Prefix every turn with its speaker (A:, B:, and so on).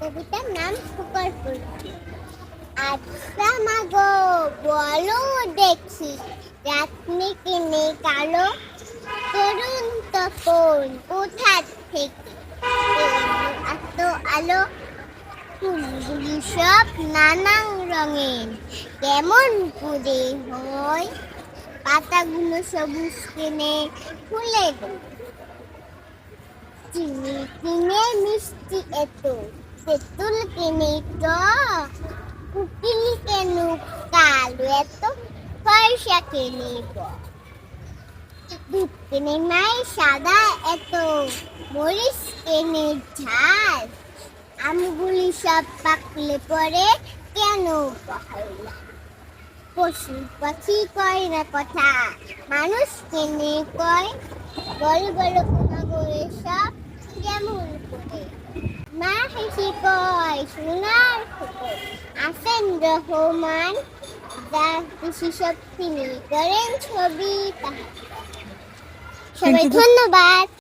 A: কবিতার নাম শুকর ফুল। আচ্ছা মাগো, বলো দেখি, রাত্রি কিনে কালো, তরুণ তপন কোথা থেকে এত আলো? ফুলগুলি সব নানান রঙের, কেমন করে হয়? পাতাগুলো সবুজ কিনে ফুলের, চিনি কিনে মিষ্টি এত, তেঁতুল কিনে টক, কুকিল কেন কালো এত, ফর্সা কিনে দুধ কিনে নাই সাদা এত, মরিচ কিনে ঝাল, আমগুলি সব পাকলে পরে কেন বহাইলা? পশু পাখি কয় না কথা, মানুষ কেনে কয়, বড় বড় কথা বলে সব কেমন করে? মা হেসে কয় সোনার খোকন, আসেন রহমান, যা খুশি সব তিনি করেন ছবি তাহার। সবাই ধন্যবাদ।